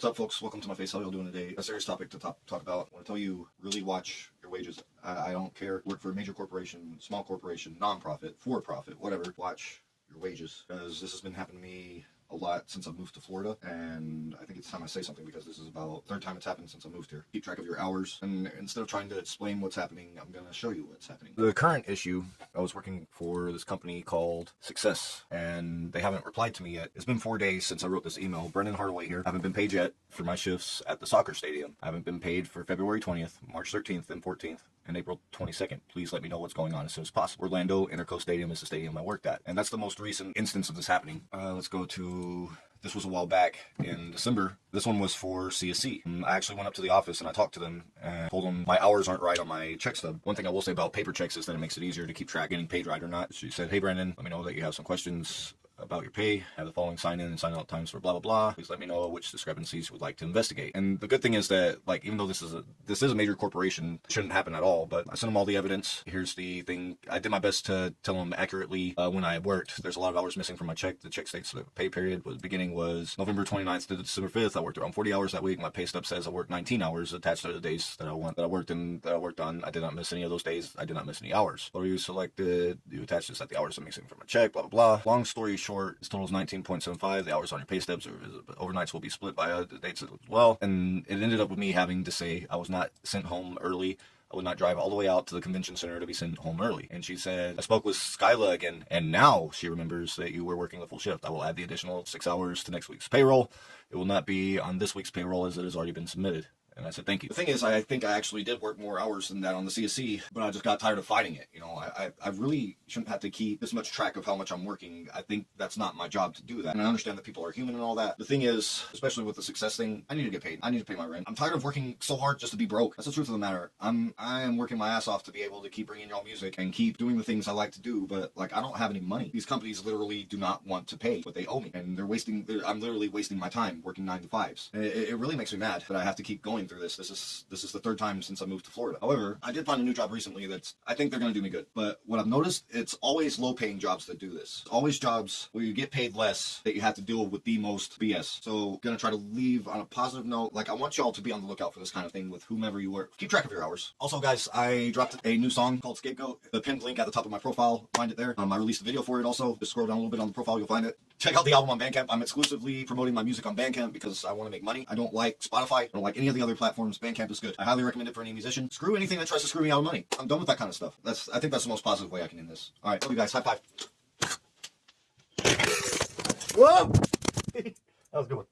What's up, folks? Welcome to my face. How y'all doing today? A serious topic to talk about. I want to tell you, really watch your wages. I don't care. Work for a major corporation, small corporation, non-profit, for-profit, whatever. Watch your wages, because this has been happening to me a lot since I've moved to Florida, and I think it's time I say something, because this is about the third time it's happened since I moved here. Keep track of your hours, and instead of trying to explain what's happening, I'm going to show you what's happening. The current issue, I was working for this company called Success, and they haven't replied to me yet. It's been 4 days since I wrote this email. Brendan Hardaway here. I haven't been paid yet for my shifts at the soccer stadium. I haven't been paid for February 20th, March 13th, and 14th. And April 22nd. Please let me know what's going on as soon as possible. Orlando Intercoast Stadium is the stadium I worked at, and that's the most recent instance of this happening. Let's go to, this was a while back in December. This one was for CSC. I actually went up to the office and I talked to them and told them my hours aren't right on my check stub. One thing I will say about paper checks is that it makes it easier to keep track getting paid right or not. She said, "Hey Brandon, let me know that you have some questions about your pay. Have the following sign in and sign out times for blah blah blah. Please let me know which discrepancies you would like to investigate." And the good thing is that, like, even though this is a major corporation, it shouldn't happen at all, but I sent them all the evidence. Here's the thing. I did my best to tell them accurately when I worked. There's a lot of hours missing from my check. The check states the pay period was November 29th to December 5th. I worked around 40 hours that week. My pay stub says I worked 19 hours attached to the days that I worked on. I did not miss any of those days. I did not miss any hours. What are you selected? You attach this at the hours I'm missing from my check, blah blah blah. Long story short, this total is 19.75. The hours on your pay stubs or overnights will be split by the dates as well. And it ended up with me having to say I was not sent home early. I would not drive all the way out to the convention center to be sent home early. And she said, I spoke with Skyla again, and now she remembers that you were working a full shift. I will add the additional 6 hours to next week's payroll. It will not be on this week's payroll as it has already been submitted. And I said, thank you. The thing is, I think I actually did work more hours than that on the CSC, but I just got tired of fighting it. You know, I really shouldn't have to keep this much track of how much I'm working. I think that's not my job to do that. And I understand that people are human and all that. The thing is, especially with the Success thing, I need to get paid. I need to pay my rent. I'm tired of working so hard just to be broke. That's the truth of the matter. I am working my ass off to be able to keep bringing y'all music and keep doing the things I like to do, but like, I don't have any money. These companies literally do not want to pay what they owe me, and I'm literally wasting my time working 9 to 5s. It really makes me mad that I have to keep going through this. This is the third time since I moved to Florida. However, I did find a new job recently that's, I think they're going to do me good. But what I've noticed, it's always low-paying jobs that do this. Always jobs where you get paid less, that you have to deal with the most BS. So, gonna try to leave on a positive note. Like, I want y'all to be on the lookout for this kind of thing with whomever you work. Keep track of your hours. Also, guys, I dropped a new song called Scapegoat. The pinned link at the top of my profile. Find it there. I released a video for it also. Just scroll down a little bit on the profile, you'll find it. Check out the album on Bandcamp. I'm exclusively promoting my music on Bandcamp because I want to make money. I don't like Spotify. I don't like any of the other platforms. Bandcamp is good. I highly recommend it for any musician. Screw anything that tries to screw me out of money. I'm done with that kind of stuff. I think that's the most positive way I can end this. All right, love you guys. High five. Whoa! That was a good one.